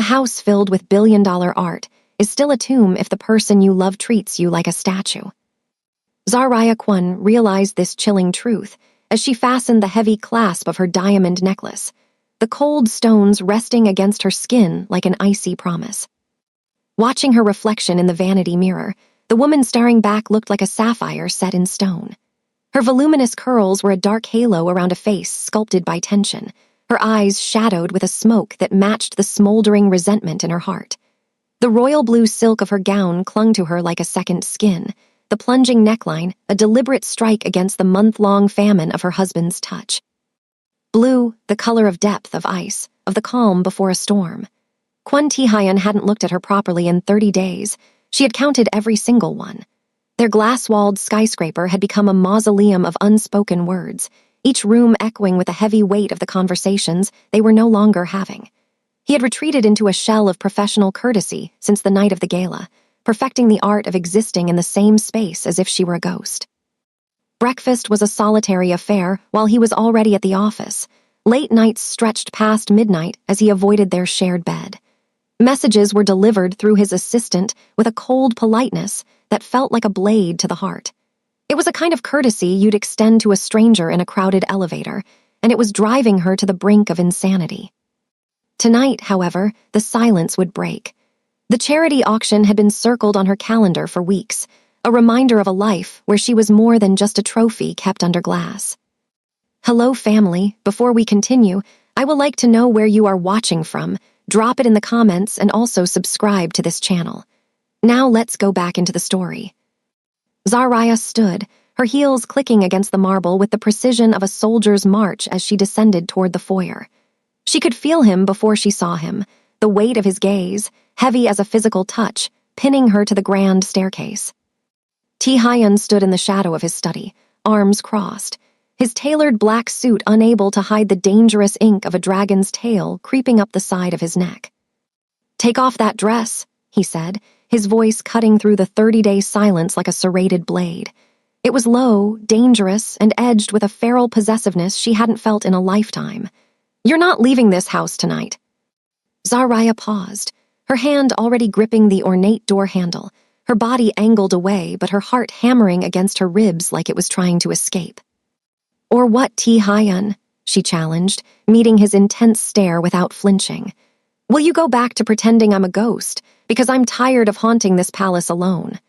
house filled with billion-dollar art is still a tomb if the person you love treats you like a statue. Zaraya Kwon realized this chilling truth as she fastened the heavy clasp of her diamond necklace, the cold stones resting against her skin like an icy promise. Watching her reflection in the vanity mirror, the woman staring back looked like a sapphire set in stone. Her voluminous curls were a dark halo around a face sculpted by tension, her eyes shadowed with a smoke that matched the smoldering resentment in her heart. The royal blue silk of her gown clung to her like a second skin, the plunging neckline a deliberate strike against the month-long famine of her husband's touch. Blue, the color of depth, of ice, of the calm before a storm. Kwon Tae-hyun hadn't looked at her properly in 30 days. She had counted every single one. Their glass-walled skyscraper had become a mausoleum of unspoken words, each room echoing with the heavy weight of the conversations they were no longer having. He had retreated into a shell of professional courtesy since the night of the gala, perfecting the art of existing in the same space as if she were a ghost. Breakfast was a solitary affair while he was already at the office. Late nights stretched past midnight as he avoided their shared bed. Messages were delivered through his assistant with a cold politeness that felt like a blade to the heart. It was a kind of courtesy you'd extend to a stranger in a crowded elevator, and it was driving her to the brink of insanity. Tonight, however, the silence would break. The charity auction had been circled on her calendar for weeks, a reminder of a life where she was more than just a trophy kept under glass. Hello, family. Before we continue, I would like to know where you are watching from. Drop it in the comments and also subscribe to this channel. Now let's go back into the story. Zaraya stood, her heels clicking against the marble with the precision of a soldier's march as she descended toward the foyer. She could feel him before she saw him, the weight of his gaze, heavy as a physical touch, pinning her to the grand staircase. Tae-hyun stood in the shadow of his study, arms crossed, his tailored black suit unable to hide the dangerous ink of a dragon's tail creeping up the side of his neck. "Take off that dress," he said, his voice cutting through the 30-day silence like a serrated blade. It was low, dangerous, and edged with a feral possessiveness she hadn't felt in a lifetime. "You're not leaving this house tonight." Zaraya paused, her hand already gripping the ornate door handle, her body angled away but her heart hammering against her ribs like it was trying to escape. "Or what, Tae-hyun?" she challenged, meeting his intense stare without flinching. "Will you go back to pretending I'm a ghost, because I'm tired of haunting this palace alone?"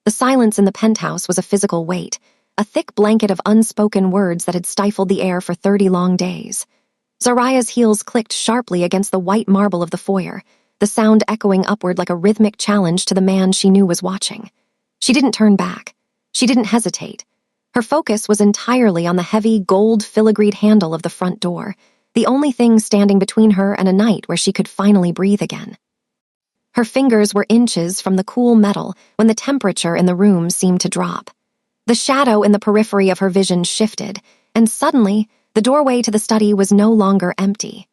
The silence in the penthouse was a physical weight, a thick blanket of unspoken words that had stifled the air for 30 long days. Zaraya's heels clicked sharply against the white marble of the foyer, the sound echoing upward like a rhythmic challenge to the man she knew was watching. She didn't turn back. She didn't hesitate. Her focus was entirely on the heavy, gold filigreed handle of the front door, the only thing standing between her and a night where she could finally breathe again. Her fingers were inches from the cool metal when the temperature in the room seemed to drop. The shadow in the periphery of her vision shifted, and suddenly, the doorway to the study was no longer empty.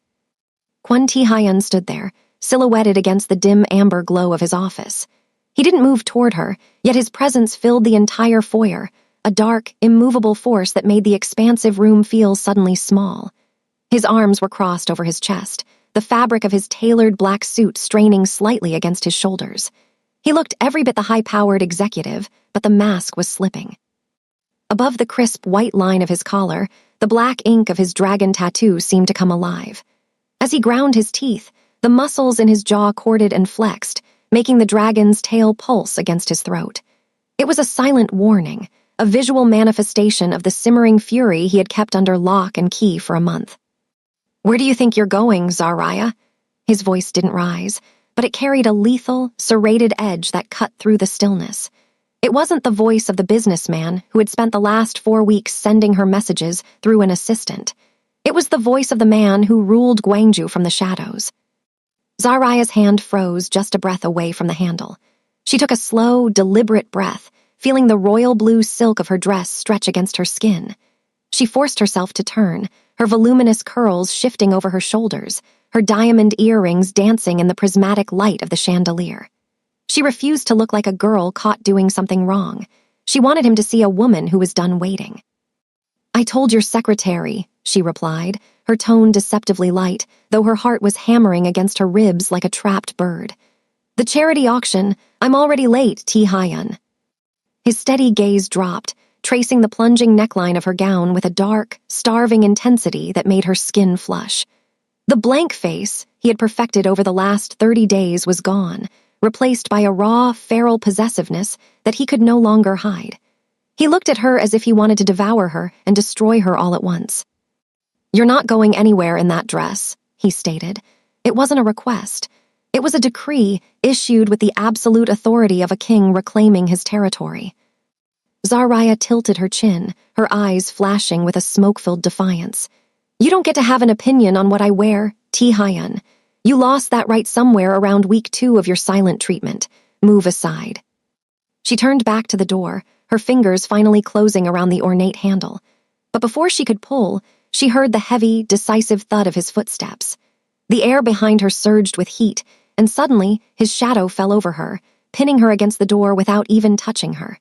Kwon Tae-hyun stood there, silhouetted against the dim amber glow of his office. He didn't move toward her, yet his presence filled the entire foyer, a dark, immovable force that made the expansive room feel suddenly small. His arms were crossed over his chest, the fabric of his tailored black suit straining slightly against his shoulders. He looked every bit the high-powered executive, but the mask was slipping. Above the crisp white line of his collar, the black ink of his dragon tattoo seemed to come alive. As he ground his teeth, the muscles in his jaw corded and flexed, making the dragon's tail pulse against his throat. It was a silent warning, a visual manifestation of the simmering fury he had kept under lock and key for a month. "Where do you think you're going, Zaraya?" His voice didn't rise, but it carried a lethal, serrated edge that cut through the stillness. It wasn't the voice of the businessman who had spent the last 4 weeks sending her messages through an assistant. It was the voice of the man who ruled Gwangju from the shadows. Zaraya's hand froze just a breath away from the handle. She took a slow, deliberate breath, feeling the royal blue silk of her dress stretch against her skin. She forced herself to turn, her voluminous curls shifting over her shoulders, her diamond earrings dancing in the prismatic light of the chandelier. She refused to look like a girl caught doing something wrong. She wanted him to see a woman who was done waiting. "I told your secretary," she replied, her tone deceptively light, though her heart was hammering against her ribs like a trapped bird. The charity auction. I'm already late, T. Hyun. His steady gaze dropped, tracing the plunging neckline of her gown with a dark, starving intensity that made her skin flush. The blank face he had perfected over the last 30 days was gone, replaced by a raw, feral possessiveness that he could no longer hide. He looked at her as if he wanted to devour her and destroy her all at once. "You're not going anywhere in that dress," he stated. It wasn't a request. It was a decree issued with the absolute authority of a king reclaiming his territory. Zaraya tilted her chin, her eyes flashing with a smoke-filled defiance. "You don't get to have an opinion on what I wear, T. Hyun. You lost that right somewhere around week 2 of your silent treatment. Move aside." She turned back to the door, her fingers finally closing around the ornate handle. But before she could pull, she heard the heavy, decisive thud of his footsteps. The air behind her surged with heat, and suddenly his shadow fell over her, pinning her against the door without even touching her.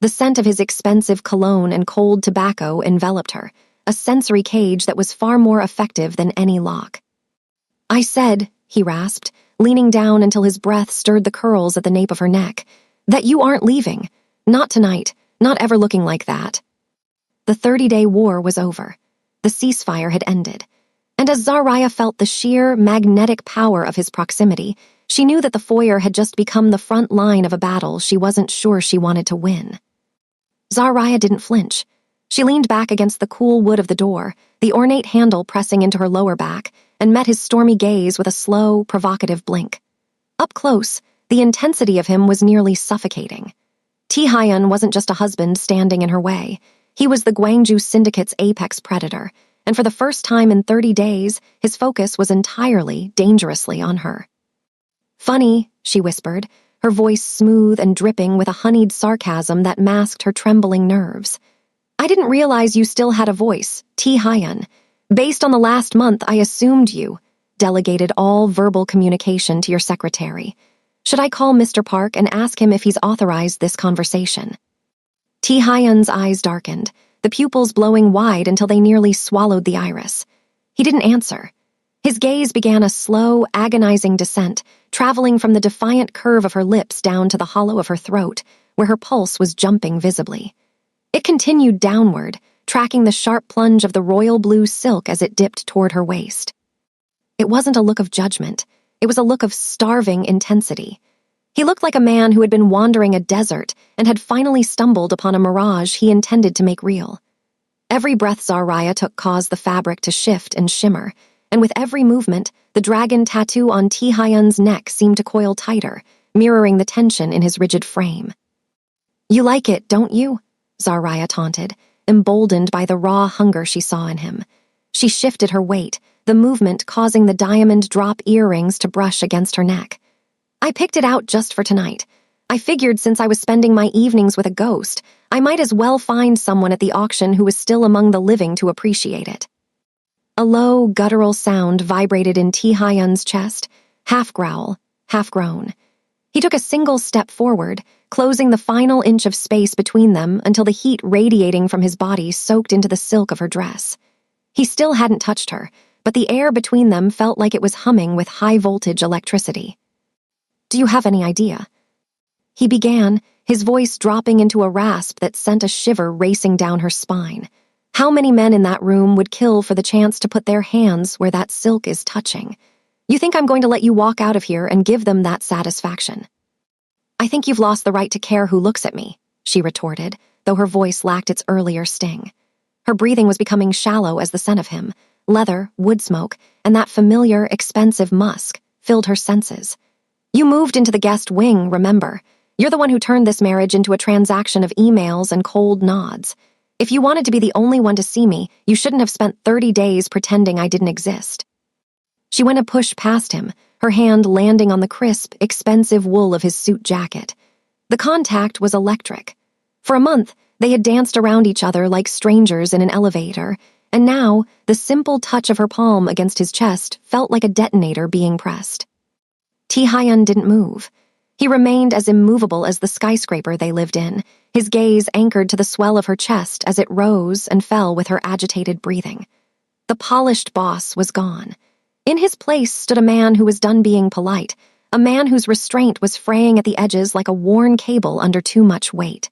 The scent of his expensive cologne and cold tobacco enveloped her, a sensory cage that was far more effective than any lock. "I said," he rasped, leaning down until his breath stirred the curls at the nape of her neck, "that you aren't leaving. Not tonight, not ever looking like that." The 30-day war was over. The ceasefire had ended. And as Zaraya felt the sheer, magnetic power of his proximity, she knew that the foyer had just become the front line of a battle she wasn't sure she wanted to win. Zaraya didn't flinch. She leaned back against the cool wood of the door, the ornate handle pressing into her lower back, and met his stormy gaze with a slow, provocative blink. Up close, the intensity of him was nearly suffocating. T. Hyun wasn't just a husband standing in her way. He was the Gwangju Syndicate's apex predator, and for the first time in 30 days, his focus was entirely, dangerously on her. "Funny," she whispered, her voice smooth and dripping with a honeyed sarcasm that masked her trembling nerves. "I didn't realize you still had a voice, T. Hyun. Based on the last month, I assumed you delegated all verbal communication to your secretary. Should I call Mr. Park and ask him if he's authorized this conversation?" T. Hyun's eyes darkened, the pupils blowing wide until they nearly swallowed the iris. He didn't answer. His gaze began a slow, agonizing descent, traveling from the defiant curve of her lips down to the hollow of her throat, where her pulse was jumping visibly. It continued downward, tracking the sharp plunge of the royal blue silk as it dipped toward her waist. It wasn't a look of judgment. It was a look of starving intensity. He looked like a man who had been wandering a desert and had finally stumbled upon a mirage he intended to make real. Every breath Zaraya took caused the fabric to shift and shimmer, and with every movement, the dragon tattoo on T. Hyun's neck seemed to coil tighter, mirroring the tension in his rigid frame. "You like it, don't you?" Zaraya taunted, emboldened by the raw hunger she saw in him. She shifted her weight, the movement causing the diamond drop earrings to brush against her neck. "I picked it out just for tonight. I figured since I was spending my evenings with a ghost, I might as well find someone at the auction who was still among the living to appreciate it." A low, guttural sound vibrated in T. Hyun's chest, half growl, half groan. He took a single step forward, closing the final inch of space between them until the heat radiating from his body soaked into the silk of her dress. He still hadn't touched her, but the air between them felt like it was humming with high-voltage electricity. "Do you have any idea?" He began, his voice dropping into a rasp that sent a shiver racing down her spine. How many men in that room would kill for the chance to put their hands where that silk is touching? You think I'm going to let you walk out of here and give them that satisfaction? "I think you've lost the right to care who looks at me," she retorted, though her voice lacked its earlier sting. Her breathing was becoming shallow as the scent of him, leather, wood smoke, and that familiar, expensive musk filled her senses. "You moved into the guest wing, remember? You're the one who turned this marriage into a transaction of emails and cold nods. If you wanted to be the only one to see me, you shouldn't have spent 30 days pretending I didn't exist." She went a push past him, her hand landing on the crisp, expensive wool of his suit jacket. The contact was electric. For a month, they had danced around each other like strangers in an elevator, and now, the simple touch of her palm against his chest felt like a detonator being pressed. T. Hyun didn't move. He remained as immovable as the skyscraper they lived in, his gaze anchored to the swell of her chest as it rose and fell with her agitated breathing. The polished boss was gone. In his place stood a man who was done being polite, a man whose restraint was fraying at the edges like a worn cable under too much weight.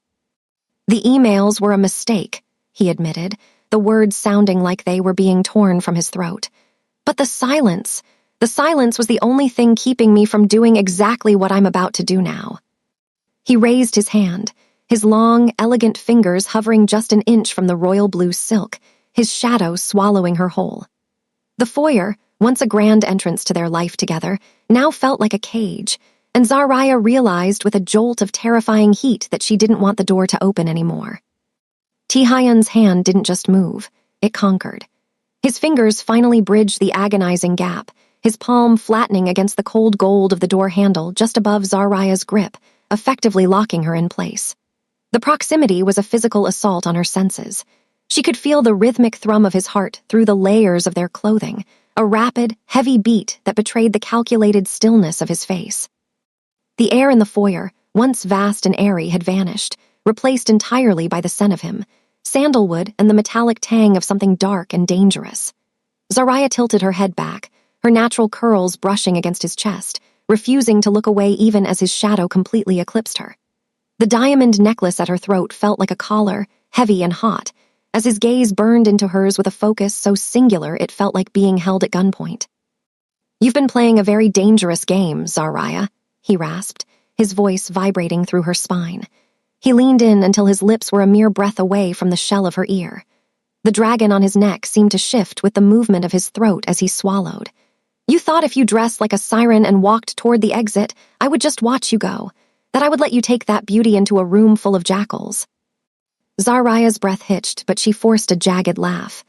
The emails were a mistake, he admitted, the words sounding like they were being torn from his throat. But the silence was the only thing keeping me from doing exactly what I'm about to do now. He raised his hand, his long, elegant fingers hovering just an inch from the royal blue silk, his shadow swallowing her whole. The foyer, once a grand entrance to their life together, now felt like a cage, and Zaraya realized with a jolt of terrifying heat that she didn't want the door to open anymore. Taehyun's hand didn't just move, it conquered. His fingers finally bridged the agonizing gap, his palm flattening against the cold gold of the door handle just above Zaraya's grip, effectively locking her in place. The proximity was a physical assault on her senses. She could feel the rhythmic thrum of his heart through the layers of their clothing, a rapid, heavy beat that betrayed the calculated stillness of his face. The air in the foyer, once vast and airy, had vanished, replaced entirely by the scent of him, sandalwood and the metallic tang of something dark and dangerous. Zaraya tilted her head back, her natural curls brushing against his chest, refusing to look away even as his shadow completely eclipsed her. The diamond necklace at her throat felt like a collar, heavy and hot, as his gaze burned into hers with a focus so singular it felt like being held at gunpoint. "You've been playing a very dangerous game, Zaraya," he rasped, his voice vibrating through her spine. He leaned in until his lips were a mere breath away from the shell of her ear. The dragon on his neck seemed to shift with the movement of his throat as he swallowed. "You thought if you dressed like a siren and walked toward the exit, I would just watch you go, that I would let you take that beauty into a room full of jackals." Zaraya's breath hitched, but she forced a jagged laugh.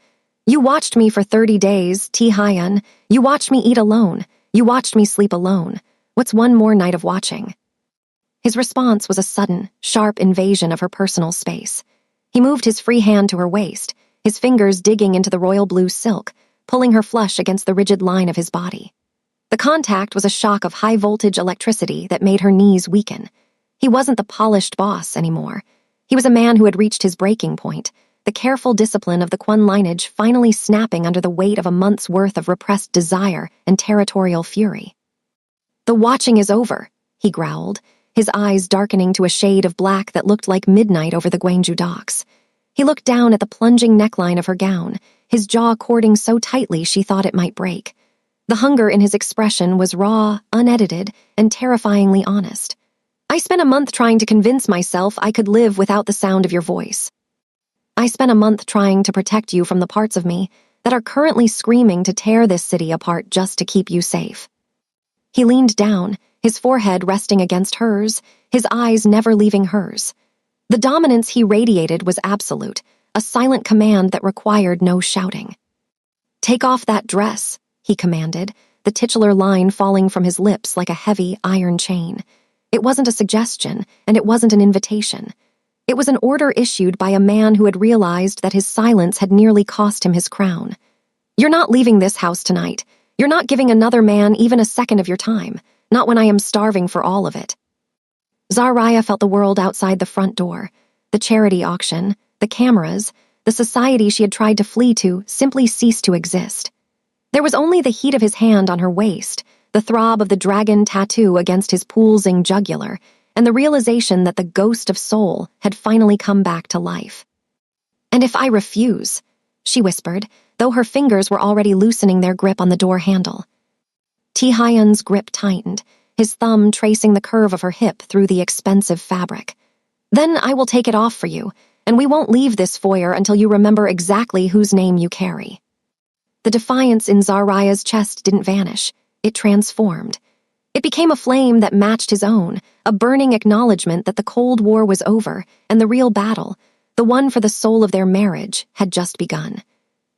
"You watched me for 30 days, Taehyun. You watched me eat alone. You watched me sleep alone. What's one more night of watching?" His response was a sudden, sharp invasion of her personal space. He moved his free hand to her waist, his fingers digging into the royal blue silk, pulling her flush against the rigid line of his body. The contact was a shock of high-voltage electricity that made her knees weaken. He wasn't the polished boss anymore. He was a man who had reached his breaking point, the careful discipline of the Kwon lineage finally snapping under the weight of a month's worth of repressed desire and territorial fury. "The watching is over," he growled, his eyes darkening to a shade of black that looked like midnight over the Gwangju docks. He looked down at the plunging neckline of her gown, his jaw cording so tightly she thought it might break. The hunger in his expression was raw, unedited, and terrifyingly honest. "I spent a month trying to convince myself I could live without the sound of your voice. I spent a month trying to protect you from the parts of me that are currently screaming to tear this city apart just to keep you safe." He leaned down, his forehead resting against hers, his eyes never leaving hers. The dominance he radiated was absolute, a silent command that required no shouting. "Take off that dress," he commanded, the titular line falling from his lips like a heavy iron chain. It wasn't a suggestion, and it wasn't an invitation. It was an order issued by a man who had realized that his silence had nearly cost him his crown. "You're not leaving this house tonight. You're not giving another man even a second of your time, not when I am starving for all of it." Zaraya felt the world outside the front door. The charity auction, the cameras, the society she had tried to flee to simply ceased to exist. There was only the heat of his hand on her waist, the throb of the dragon tattoo against his pulsing jugular, and the realization that the ghost of soul had finally come back to life. "And if I refuse?" she whispered, though her fingers were already loosening their grip on the door handle. Taehyun's grip tightened, his thumb tracing the curve of her hip through the expensive fabric. "Then I will take it off for you, and we won't leave this foyer until you remember exactly whose name you carry." The defiance in Zaraya's chest didn't vanish, it transformed. It became a flame that matched his own, a burning acknowledgement that the Cold War was over and the real battle, the one for the soul of their marriage, had just begun.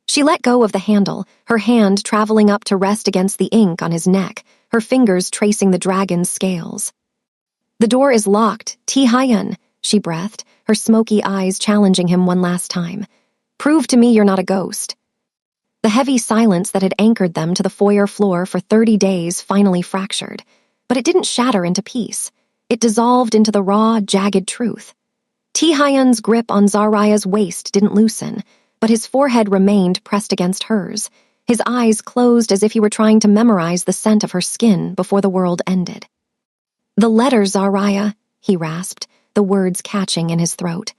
She let go of the handle, her hand traveling up to rest against the ink on his neck, her fingers tracing the dragon's scales. "The door is locked, Taehyun," she breathed, her smoky eyes challenging him one last time. "Prove to me you're not a ghost." The heavy silence that had anchored them to the foyer floor for 30 days finally fractured, but it didn't shatter into peace. It dissolved into the raw, jagged truth. Taehyun's grip on Zaraya's waist didn't loosen, but his forehead remained pressed against hers. His eyes closed as if he were trying to memorize the scent of her skin before the world ended. "The letter, Zaraya," he rasped, the words catching in his throat.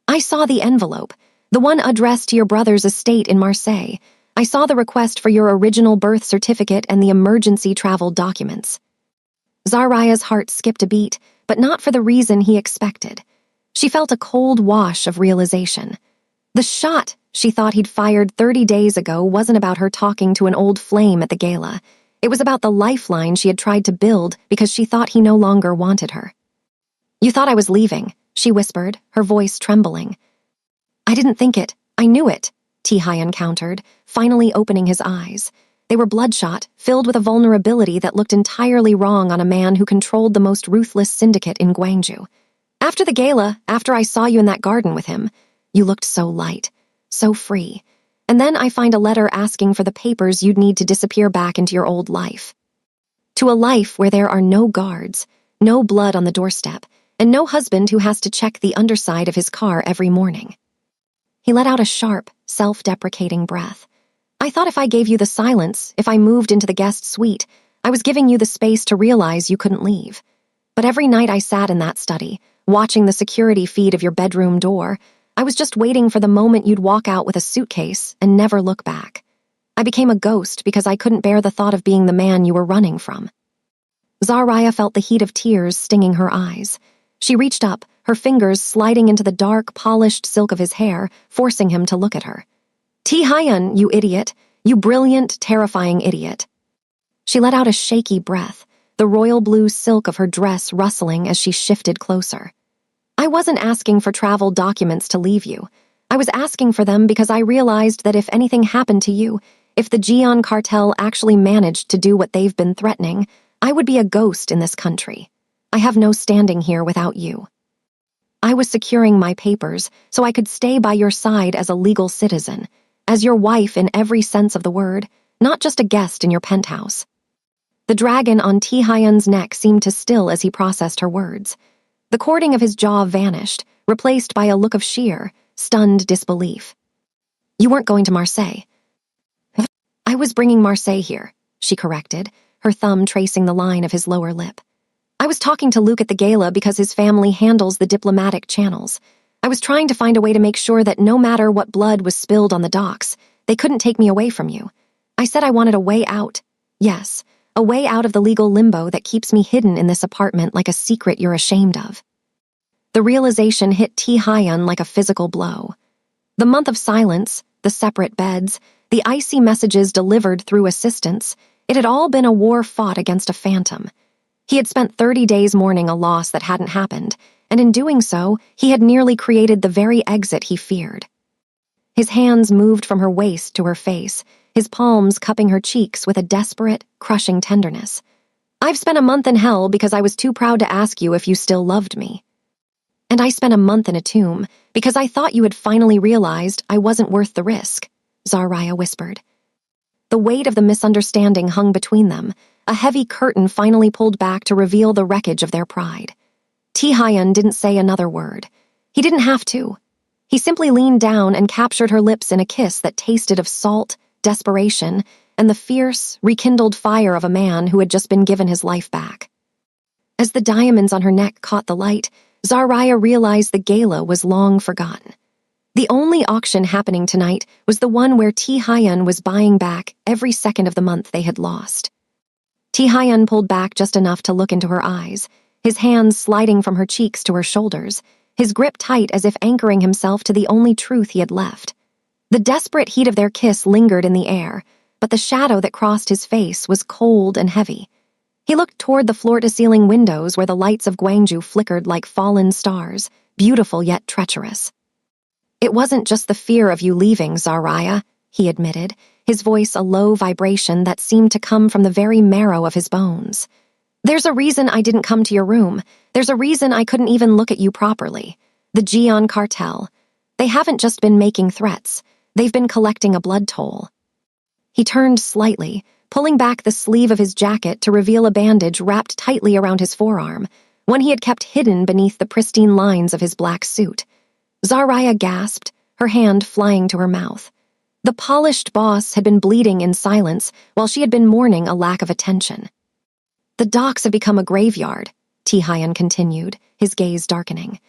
"I saw the envelope, the one addressed to your brother's estate in Marseille. I saw the request for your original birth certificate and the emergency travel documents." Zaraya's heart skipped a beat, but not for the reason he expected. She felt a cold wash of realization. The shot she thought he'd fired 30 days ago wasn't about her talking to an old flame at the gala. It was about the lifeline she had tried to build because she thought he no longer wanted her. "You thought I was leaving," she whispered, her voice trembling. "I didn't think it. I knew it," Ti-Hyun countered, finally opening his eyes. They were bloodshot, filled with a vulnerability that looked entirely wrong on a man who controlled the most ruthless syndicate in Gwangju. "After the gala, after I saw you in that garden with him, you looked so light, so free. And then I find a letter asking for the papers you'd need to disappear back into your old life. To a life where there are no guards, no blood on the doorstep, and no husband who has to check the underside of his car every morning." He let out a sharp, self-deprecating breath. "I thought if I gave you the silence, if I moved into the guest suite, I was giving you the space to realize you couldn't leave. But every night I sat in that study, watching the security feed of your bedroom door, I was just waiting for the moment you'd walk out with a suitcase and never look back. I became a ghost because I couldn't bear the thought of being the man you were running from." Zaraya felt the heat of tears stinging her eyes. She reached up, her fingers sliding into the dark, polished silk of his hair, forcing him to look at her. "Ti-Hyun, you idiot. You brilliant, terrifying idiot." She let out a shaky breath, the royal blue silk of her dress rustling as she shifted closer. "I wasn't asking for travel documents to leave you. I was asking for them because I realized that if anything happened to you, if the Jian cartel actually managed to do what they've been threatening, I would be a ghost in this country. I have no standing here without you. I was securing my papers so I could stay by your side as a legal citizen, as your wife in every sense of the word, not just a guest in your penthouse." The dragon on Ti-Hyun's neck seemed to still as he processed her words. The cording of his jaw vanished, replaced by a look of sheer, stunned disbelief. "You weren't going to Marseille." "I was bringing Marseille here," she corrected, her thumb tracing the line of his lower lip. "I was talking to Luke at the gala because his family handles the diplomatic channels. I was trying to find a way to make sure that no matter what blood was spilled on the docks, they couldn't take me away from you. I said I wanted a way out. Yes, a way out of the legal limbo that keeps me hidden in this apartment like a secret you're ashamed of." The realization hit Ti-Hyun like a physical blow. The month of silence, the separate beds, the icy messages delivered through assistants, it had all been a war fought against a phantom. He had spent 30 days mourning a loss that hadn't happened, and in doing so, he had nearly created the very exit he feared. His hands moved from her waist to her face, his palms cupping her cheeks with a desperate, crushing tenderness. "I've spent a month in hell because I was too proud to ask you if you still loved me. And I spent a month in a tomb because I thought you had finally realized I wasn't worth the risk," Zaraya whispered. The weight of the misunderstanding hung between them, a heavy curtain finally pulled back to reveal the wreckage of their pride. Ti-Hyun didn't say another word. He didn't have to. He simply leaned down and captured her lips in a kiss that tasted of salt, desperation, and the fierce, rekindled fire of a man who had just been given his life back. As the diamonds on her neck caught the light, Zaraya realized the gala was long forgotten. The only auction happening tonight was the one where Ti-Hyun was buying back every second of the month they had lost. Ti-Hyun pulled back just enough to look into her eyes, his hands sliding from her cheeks to her shoulders, his grip tight as if anchoring himself to the only truth he had left. The desperate heat of their kiss lingered in the air, but the shadow that crossed his face was cold and heavy. He looked toward the floor-to-ceiling windows where the lights of Gwangju flickered like fallen stars, beautiful yet treacherous. "It wasn't just the fear of you leaving, Zaraya," he admitted, his voice a low vibration that seemed to come from the very marrow of his bones. "There's a reason I didn't come to your room. There's a reason I couldn't even look at you properly. The Jian cartel. They haven't just been making threats. They've been collecting a blood toll." He turned slightly, pulling back the sleeve of his jacket to reveal a bandage wrapped tightly around his forearm, one he had kept hidden beneath the pristine lines of his black suit. Zaraya gasped, her hand flying to her mouth. The polished boss had been bleeding in silence while she had been mourning a lack of attention. The docks have become a graveyard, Tihayan continued, his gaze darkening.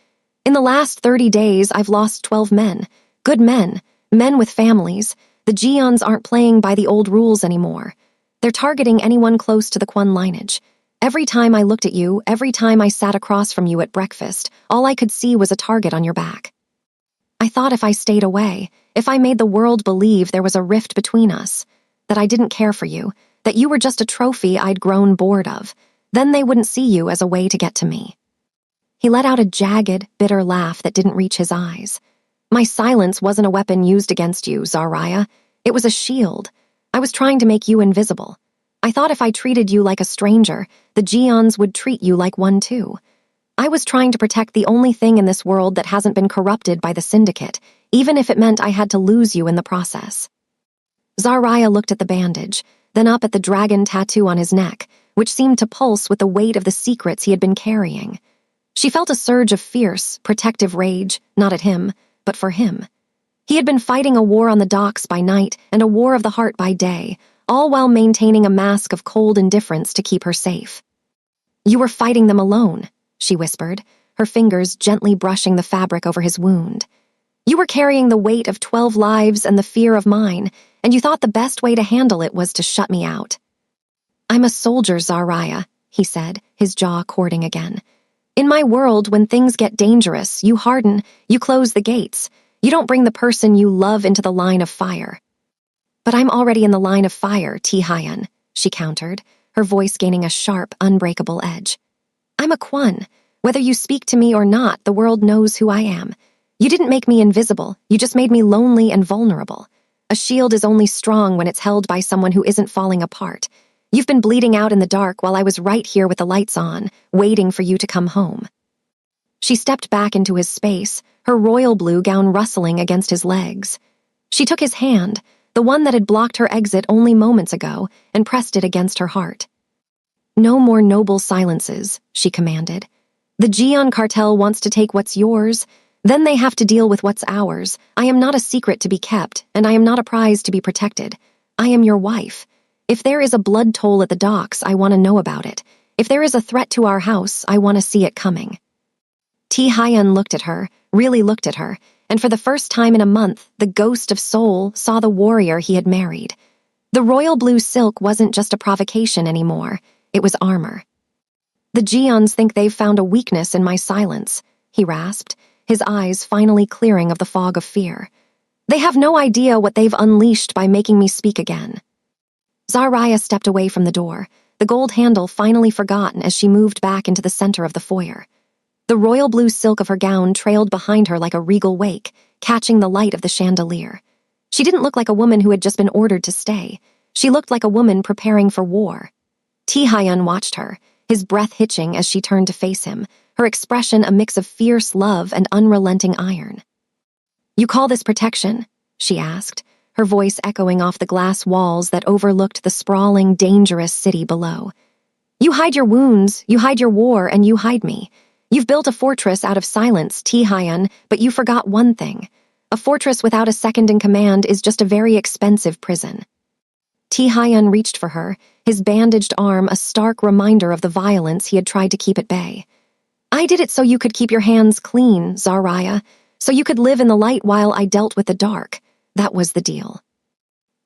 In the last 30 days, I've lost 12 men. Good men. Men with families. The Geons aren't playing by the old rules anymore. They're targeting anyone close to the Kwon lineage. Every time I looked at you, every time I sat across from you at breakfast, all I could see was a target on your back. I thought if I stayed away, if I made the world believe there was a rift between us, that I didn't care for you, that you were just a trophy I'd grown bored of, then they wouldn't see you as a way to get to me. He let out a jagged, bitter laugh that didn't reach his eyes. My silence wasn't a weapon used against you, Zaraya. It was a shield. I was trying to make you invisible. I thought if I treated you like a stranger, the Geons would treat you like one too. I was trying to protect the only thing in this world that hasn't been corrupted by the Syndicate, even if it meant I had to lose you in the process. Zaraya looked at the bandage, then up at the dragon tattoo on his neck, which seemed to pulse with the weight of the secrets he had been carrying. She felt a surge of fierce, protective rage, not at him, but for him. He had been fighting a war on the docks by night and a war of the heart by day, all while maintaining a mask of cold indifference to keep her safe. You were fighting them alone, she whispered, her fingers gently brushing the fabric over his wound. You were carrying the weight of 12 lives and the fear of mine, and you thought the best way to handle it was to shut me out. I'm a soldier, Zaraya, he said, his jaw cording again. In my world, when things get dangerous, you harden, you close the gates. You don't bring the person you love into the line of fire. But I'm already in the line of fire, Tihayan, she countered, her voice gaining a sharp, unbreakable edge. I'm a Kwon. Whether you speak to me or not, the world knows who I am. You didn't make me invisible, you just made me lonely and vulnerable. A shield is only strong when it's held by someone who isn't falling apart. You've been bleeding out in the dark while I was right here with the lights on, waiting for you to come home. She stepped back into his space, her royal blue gown rustling against his legs. She took his hand, the one that had blocked her exit only moments ago, and pressed it against her heart. No more noble silences, she commanded. The Geon cartel wants to take what's yours, then they have to deal with what's ours. I am not a secret to be kept, and I am not a prize to be protected. I am your wife. If there is a blood toll at the docks, I want to know about it. If there is a threat to our house, I want to see it coming. Tihayan looked at her, really looked at her, and for the first time in a month, the ghost of Soul saw the warrior he had married. The royal blue silk wasn't just a provocation anymore, it was armor. The Geons think they've found a weakness in my silence, he rasped, his eyes finally clearing of the fog of fear. They have no idea what they've unleashed by making me speak again. Zaraya stepped away from the door, the gold handle finally forgotten as she moved back into the center of the foyer. The royal blue silk of her gown trailed behind her like a regal wake, catching the light of the chandelier. She didn't look like a woman who had just been ordered to stay. She looked like a woman preparing for war. Tihayan watched her, his breath hitching as she turned to face him, her expression a mix of fierce love and unrelenting iron. You call this protection? She asked, her voice echoing off the glass walls that overlooked the sprawling, dangerous city below. You hide your wounds, you hide your war, and you hide me. You've built a fortress out of silence, Tihayan, but you forgot one thing. A fortress without a second in command is just a very expensive prison. Tihayan reached for her, his bandaged arm a stark reminder of the violence he had tried to keep at bay. I did it so you could keep your hands clean, Zaraya, so you could live in the light while I dealt with the dark. That was the deal.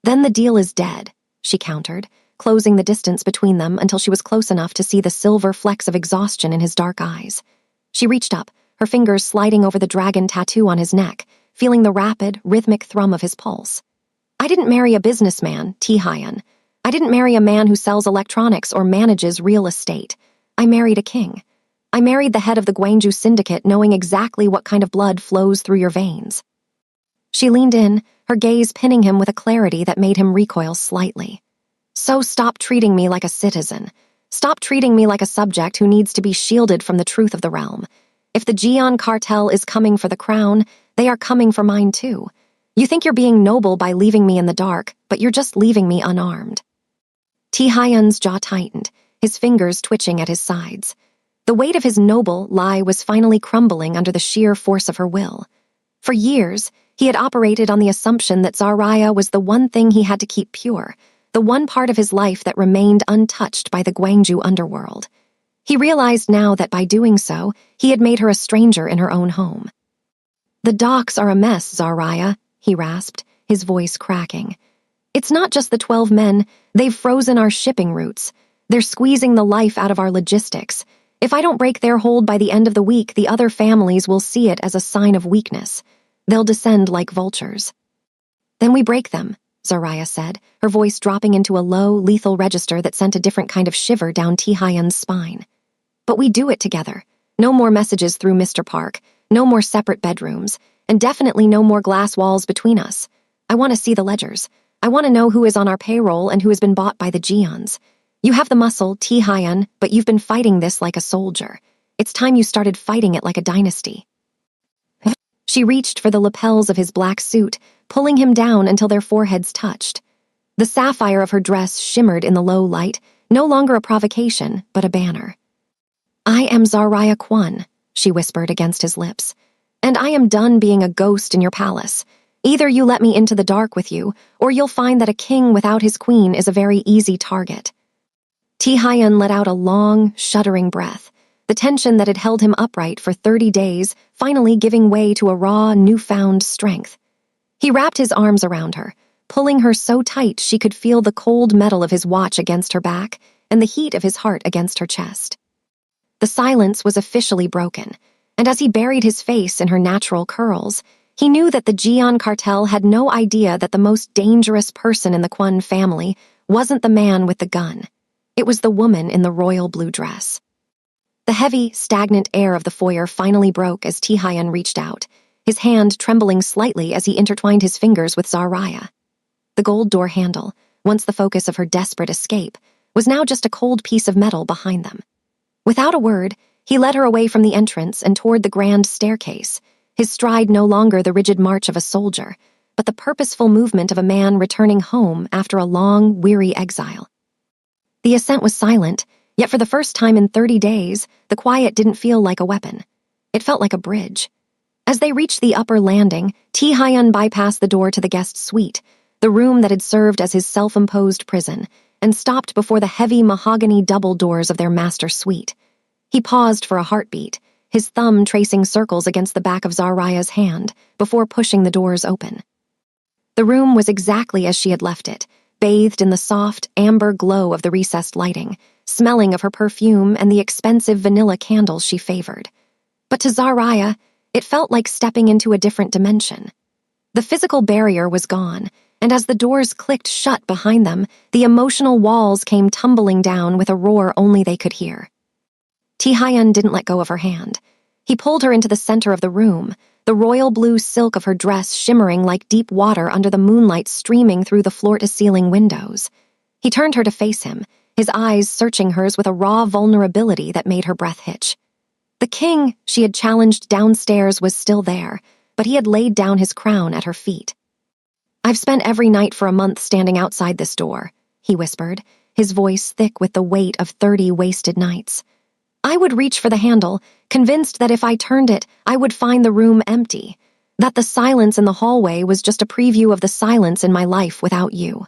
Then the deal is dead, she countered, closing the distance between them until she was close enough to see the silver flecks of exhaustion in his dark eyes. She reached up, her fingers sliding over the dragon tattoo on his neck, feeling the rapid, rhythmic thrum of his pulse. I didn't marry a businessman, Tihayan. I didn't marry a man who sells electronics or manages real estate. I married a king. I married the head of the Gwangju Syndicate, knowing exactly what kind of blood flows through your veins. She leaned in, her gaze pinning him with a clarity that made him recoil slightly. So stop treating me like a citizen. Stop treating me like a subject who needs to be shielded from the truth of the realm. If the Geon cartel is coming for the crown, they are coming for mine too. You think you're being noble by leaving me in the dark, but you're just leaving me unarmed. Tihayan's jaw tightened, his fingers twitching at his sides. The weight of his noble lie was finally crumbling under the sheer force of her will. For years, He had operated on the assumption that Zaraya was the one thing he had to keep pure, the one part of his life that remained untouched by the Gwangju underworld. He realized now that by doing so, he had made her a stranger in her own home. "The docks are a mess, Zaraya," he rasped, his voice cracking. "It's not just the 12 men, they've frozen our shipping routes. They're squeezing the life out of our logistics. If I don't break their hold by the end of the week, the other families will see it as a sign of weakness. They'll descend like vultures." "Then we break them," Zaraya said, her voice dropping into a low, lethal register that sent a different kind of shiver down Ti-Hyun's spine. "But we do it together. No more messages through Mr. Park, no more separate bedrooms, and definitely no more glass walls between us. I want to see the ledgers. I want to know who is on our payroll and who has been bought by the Geons. You have the muscle, Ti-Hyun, but you've been fighting this like a soldier. It's time you started fighting it like a dynasty." She reached for the lapels of his black suit, pulling him down until their foreheads touched. The sapphire of her dress shimmered in the low light, no longer a provocation, but a banner. "I am Zaraya Kwon," she whispered against his lips, "and I am done being a ghost in your palace. Either you let me into the dark with you, or you'll find that a king without his queen is a very easy target." Ti-Hyun let out a long, shuddering breath, the tension that had held him upright for 30 days finally giving way to a raw, newfound strength. He wrapped his arms around her, pulling her so tight she could feel the cold metal of his watch against her back and the heat of his heart against her chest. The silence was officially broken, and as he buried his face in her natural curls, he knew that the Geon cartel had no idea that the most dangerous person in the Kwon family wasn't the man with the gun. It was the woman in the royal blue dress. The heavy, stagnant air of the foyer finally broke as Ti-Hyun reached out, his hand trembling slightly as he intertwined his fingers with Zaraya. The gold door handle, once the focus of her desperate escape, was now just a cold piece of metal behind them. Without a word, he led her away from the entrance and toward the grand staircase, his stride no longer the rigid march of a soldier, but the purposeful movement of a man returning home after a long, weary exile. The ascent was silent, yet for the first time in 30 days, the quiet didn't feel like a weapon. It felt like a bridge. As they reached the upper landing, Ti-Hyun bypassed the door to the guest suite, the room that had served as his self-imposed prison, and stopped before the heavy mahogany double doors of their master suite. He paused for a heartbeat, his thumb tracing circles against the back of Zaraya's hand, before pushing the doors open. The room was exactly as she had left it, bathed in the soft, amber glow of the recessed lighting, smelling of her perfume and the expensive vanilla candles she favored. But to Zaraya, it felt like stepping into a different dimension. The physical barrier was gone, and as the doors clicked shut behind them, the emotional walls came tumbling down with a roar only they could hear. Ti-Hyun didn't let go of her hand. He pulled her into the center of the room, the royal blue silk of her dress shimmering like deep water under the moonlight streaming through the floor-to-ceiling windows. He turned her to face him, his eyes searching hers with a raw vulnerability that made her breath hitch. The king she had challenged downstairs was still there, but he had laid down his crown at her feet. "I've spent every night for a month standing outside this door," he whispered, his voice thick with the weight of 30 wasted nights. "I would reach for the handle, convinced that if I turned it, I would find the room empty, that the silence in the hallway was just a preview of the silence in my life without you."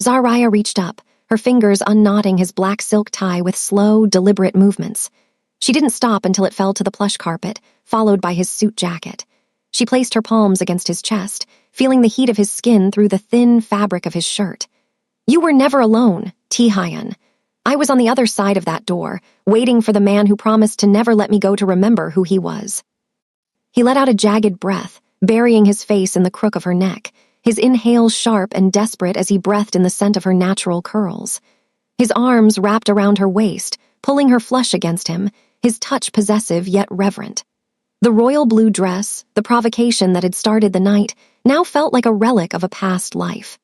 Zaraya reached up, her fingers unknotting his black silk tie with slow, deliberate movements. She didn't stop until it fell to the plush carpet, followed by his suit jacket. She placed her palms against his chest, feeling the heat of his skin through the thin fabric of his shirt. "You were never alone, Ti-Hyun. I was on the other side of that door, waiting for the man who promised to never let me go to remember who he was." He let out a jagged breath, burying his face in the crook of her neck, his inhale sharp and desperate as he breathed in the scent of her natural curls. His arms wrapped around her waist, pulling her flush against him, his touch possessive yet reverent. The royal blue dress, the provocation that had started the night, now felt like a relic of a past life.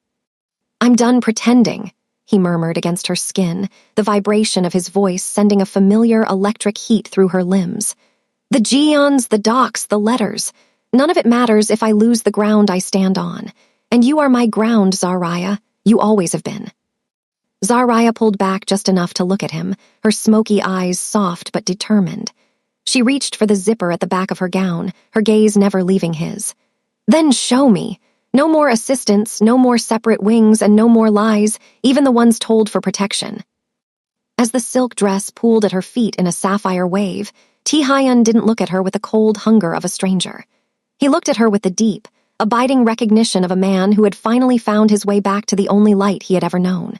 "I'm done pretending," he murmured against her skin, the vibration of his voice sending a familiar electric heat through her limbs. "The Geons, the docks, the letters. None of it matters if I lose the ground I stand on. And you are my ground, Zaraya. You always have been." Zaraya pulled back just enough to look at him, her smoky eyes soft but determined. She reached for the zipper at the back of her gown, her gaze never leaving his. Then show me. No more assistants, no more separate wings, and no more lies, even the ones told for protection. As the silk dress pooled at her feet in a sapphire wave, Ti-hyun didn't look at her with the cold hunger of a stranger. He looked at her with the deep, abiding recognition of a man who had finally found his way back to the only light he had ever known.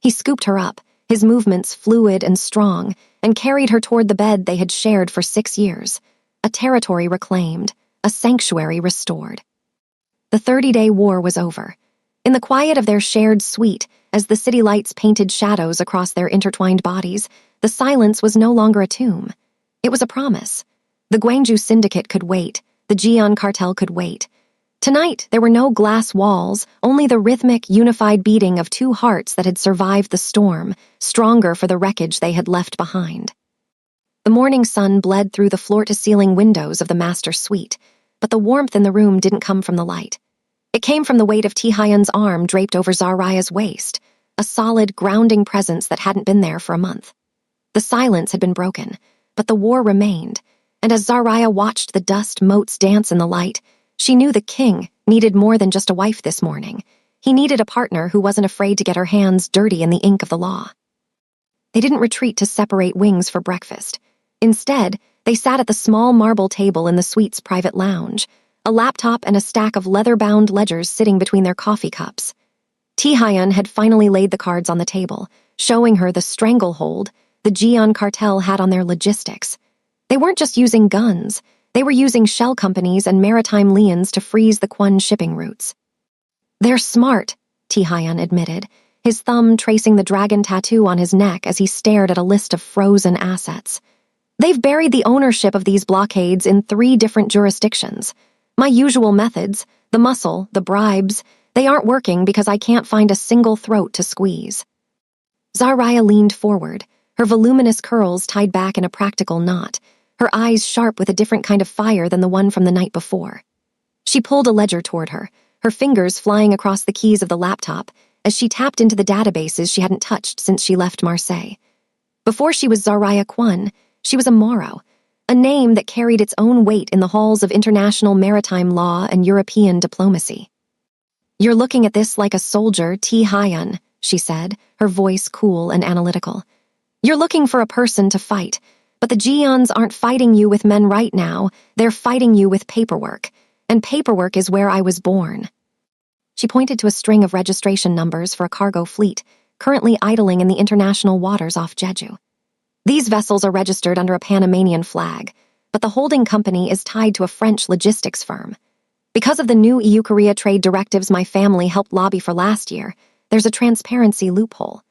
He scooped her up, his movements fluid and strong, and carried her toward the bed they had shared for 6 years, a territory reclaimed, a sanctuary restored. The 30-day war was over. In the quiet of their shared suite, as the city lights painted shadows across their intertwined bodies, the silence was no longer a tomb. It was a promise. The Gwangju Syndicate could wait. The Jian cartel could wait. Tonight, there were no glass walls, only the rhythmic, unified beating of 2 hearts that had survived the storm, stronger for the wreckage they had left behind. The morning sun bled through the floor-to-ceiling windows of the master suite, but the warmth in the room didn't come from the light. It came from the weight of Ti-hyun's arm draped over Zaraya's waist, a solid, grounding presence that hadn't been there for a month. The silence had been broken, but the war remained, and as Zaraya watched the dust motes dance in the light, she knew the king needed more than just a wife this morning. He needed a partner who wasn't afraid to get her hands dirty in the ink of the law. They didn't retreat to separate wings for breakfast. Instead, they sat at the small marble table in the suite's private lounge, a laptop and a stack of leather-bound ledgers sitting between their coffee cups. Ti-hyun had finally laid the cards on the table, showing her the stranglehold the Jian cartel had on their logistics. They weren't just using guns, they were using shell companies and maritime liens to freeze the Kwon shipping routes. They're smart, Ti-hyun admitted, his thumb tracing the dragon tattoo on his neck as he stared at a list of frozen assets. They've buried the ownership of these blockades in 3 different jurisdictions. My usual methods, the muscle, the bribes, they aren't working because I can't find a single throat to squeeze. Zaraya leaned forward, her voluminous curls tied back in a practical knot, her eyes sharp with a different kind of fire than the one from the night before. She pulled a ledger toward her, her fingers flying across the keys of the laptop as she tapped into the databases she hadn't touched since she left Marseille. Before she was Zaraya Kwon, she was a Moro, a name that carried its own weight in the halls of international maritime law and European diplomacy. You're looking at this like a soldier, Ti-hyun, she said, her voice cool and analytical. You're looking for a person to fight, but the Jians aren't fighting you with men right now, they're fighting you with paperwork, and paperwork is where I was born. She pointed to a string of registration numbers for a cargo fleet, currently idling in the international waters off Jeju. These vessels are registered under a Panamanian flag, but the holding company is tied to a French logistics firm. Because of the new EU-Korea trade directives my family helped lobby for last year, there's a transparency loophole.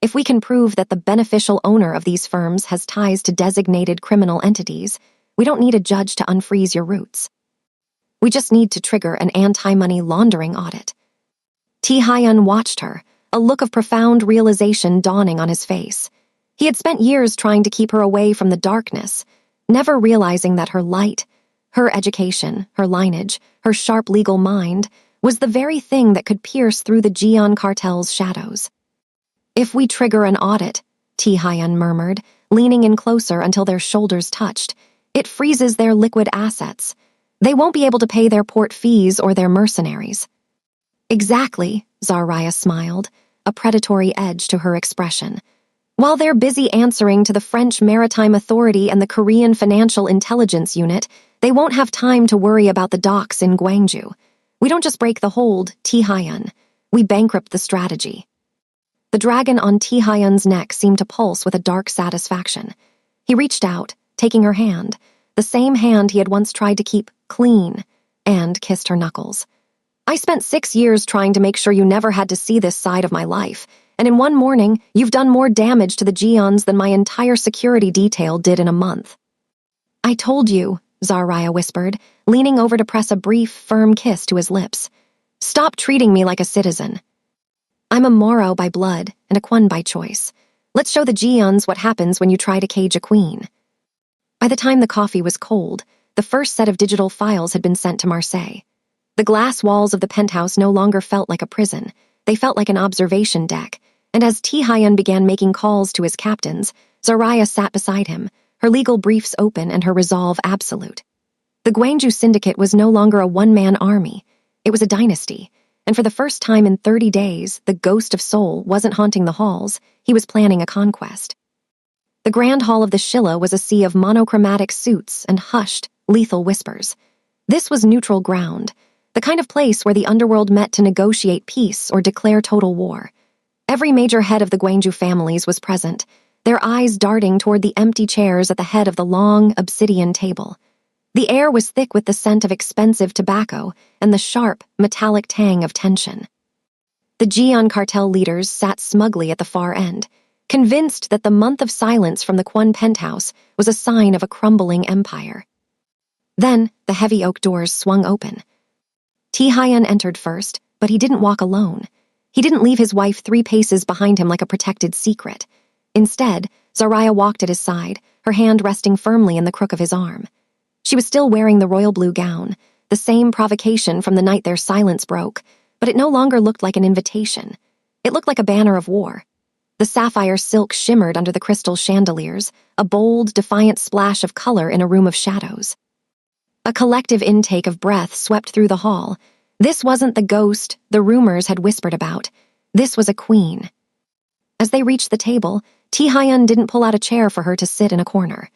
If we can prove that the beneficial owner of these firms has ties to designated criminal entities, we don't need a judge to unfreeze your roots. We just need to trigger an anti-money laundering audit. Ti-hyun watched her, a look of profound realization dawning on his face. He had spent years trying to keep her away from the darkness, never realizing that her light, her education, her lineage, her sharp legal mind, was the very thing that could pierce through the Jian cartel's shadows. If we trigger an audit, Ti-hyun murmured, leaning in closer until their shoulders touched, it freezes their liquid assets. They won't be able to pay their port fees or their mercenaries. Exactly, Zaraya smiled, a predatory edge to her expression. While they're busy answering to the French Maritime Authority and the Korean Financial Intelligence Unit, they won't have time to worry about the docks in Gwangju. We don't just break the hold, Ti-hyun. We bankrupt the strategy. The dragon on Ti-hyun's neck seemed to pulse with a dark satisfaction. He reached out, taking her hand, the same hand he had once tried to keep clean, and kissed her knuckles. I spent 6 years trying to make sure you never had to see this side of my life, and in one morning, you've done more damage to the Jians than my entire security detail did in a month. I told you, Zaraya whispered, leaning over to press a brief, firm kiss to his lips. Stop treating me like a citizen. I'm a Moro by blood and a Kwon by choice. Let's show the Jians what happens when you try to cage a queen. By the time the coffee was cold, the first set of digital files had been sent to Marseille. The glass walls of the penthouse no longer felt like a prison. They felt like an observation deck, and as Ti-hyun began making calls to his captains, Zaraya sat beside him, her legal briefs open and her resolve absolute. The The Gwangju Syndicate was no longer a one-man army. It was a dynasty, and for the first time in 30 days, the ghost of Seoul wasn't haunting the halls, he was planning a conquest. The grand hall of the Shilla was a sea of monochromatic suits and hushed, lethal whispers. This was neutral ground, the kind of place where the underworld met to negotiate peace or declare total war. Every major head of the Gwangju families was present, their eyes darting toward the empty chairs at the head of the long, obsidian table. The air was thick with the scent of expensive tobacco and the sharp, metallic tang of tension. The Jian cartel leaders sat smugly at the far end, convinced that the month of silence from the Kwon penthouse was a sign of a crumbling empire. Then, the heavy oak doors swung open. Tae-hyun entered first, but he didn't walk alone. He didn't leave his wife 3 paces behind him like a protected secret. Instead, Zariah walked at his side, her hand resting firmly in the crook of his arm. She was still wearing the royal blue gown, the same provocation from the night their silence broke, but it no longer looked like an invitation. It looked like a banner of war. The sapphire silk shimmered under the crystal chandeliers, a bold, defiant splash of color in a room of shadows. A collective intake of breath swept through the hall. This wasn't the ghost the rumors had whispered about. This was a queen. As they reached the table, Tae-hyun didn't pull out a chair for her to sit in a corner.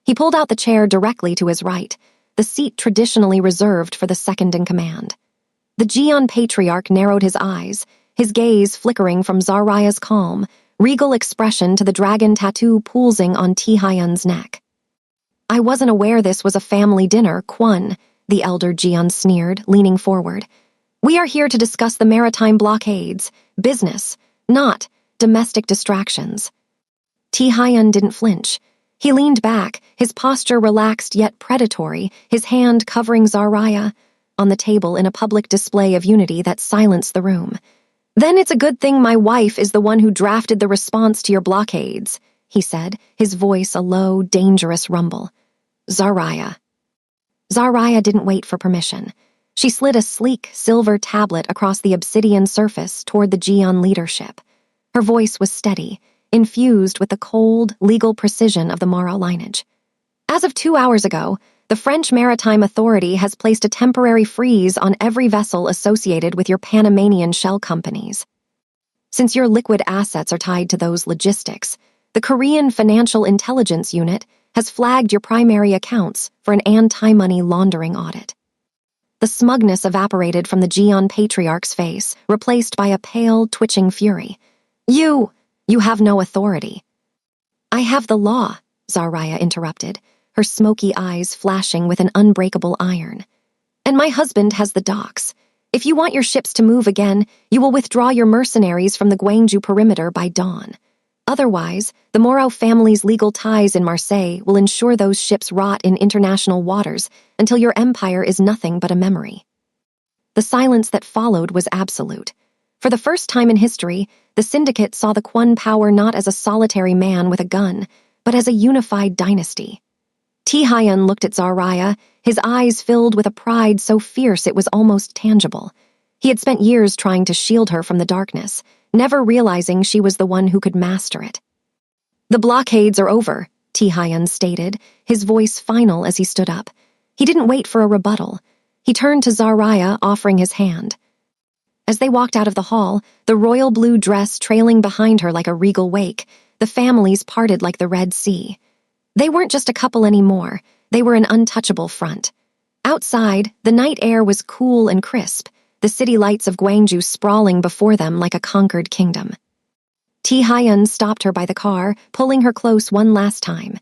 He pulled out the chair directly to his right, the seat traditionally reserved for the second-in-command. The Jian patriarch narrowed his eyes, his gaze flickering from Zariah's calm, regal expression to the dragon tattoo pulsing on Tae-hyun's neck. "I wasn't aware this was a family dinner, Kwon," the elder Jian sneered, leaning forward. "We are here to discuss the maritime blockades, business, not domestic distractions." Tae-hyun didn't flinch. He leaned back, his posture relaxed yet predatory, his hand covering Zariah on the table in a public display of unity that silenced the room. "Then it's a good thing my wife is the one who drafted the response to your blockades," he said, his voice a low, dangerous rumble. "Zariah." Zariah didn't wait for permission. She slid a sleek, silver tablet across the obsidian surface toward the Jian leadership. Her voice was steady, infused with the cold, legal precision of the Mara lineage. "As of 2 hours ago, the French Maritime Authority has placed a temporary freeze on every vessel associated with your Panamanian shell companies. Since your liquid assets are tied to those logistics, the Korean Financial Intelligence Unit has flagged your primary accounts for an anti-money laundering audit." The smugness evaporated from the Jian patriarch's face, replaced by a pale, twitching fury. You have no authority." "I have the law," Zariah interrupted, her smoky eyes flashing with an unbreakable iron. "And my husband has the docks. If you want your ships to move again, you will withdraw your mercenaries from the Gwangju perimeter by dawn. Otherwise, the Moreau family's legal ties in Marseille will ensure those ships rot in international waters until your empire is nothing but a memory." The silence that followed was absolute. For the first time in history, the syndicate saw the Kwon power not as a solitary man with a gun, but as a unified dynasty. Tae-hyun looked at Zariah, his eyes filled with a pride so fierce it was almost tangible. He had spent years trying to shield her from the darkness, never realizing she was the one who could master it. "The blockades are over," Tae-hyun stated, his voice final as he stood up. He didn't wait for a rebuttal. He turned to Zariah, offering his hand. As they walked out of the hall, the royal blue dress trailing behind her like a regal wake, the families parted like the Red Sea. They weren't just a couple anymore, they were an untouchable front. Outside, the night air was cool and crisp, the city lights of Gwangju sprawling before them like a conquered kingdom. Tae-hyun stopped her by the car, pulling her close one last time.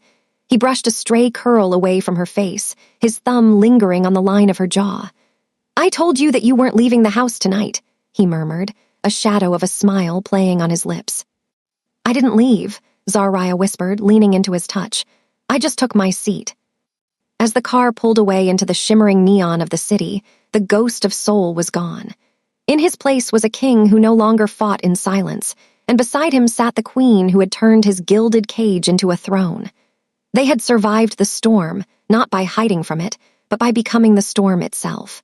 He brushed a stray curl away from her face, his thumb lingering on the line of her jaw. "I told you that you weren't leaving the house tonight," he murmured, a shadow of a smile playing on his lips. "I didn't leave," Zariah whispered, leaning into his touch. "I just took my seat." As the car pulled away into the shimmering neon of the city, the ghost of Seoul was gone. In his place was a king who no longer fought in silence, and beside him sat the queen who had turned his gilded cage into a throne. They had survived the storm, not by hiding from it, but by becoming the storm itself.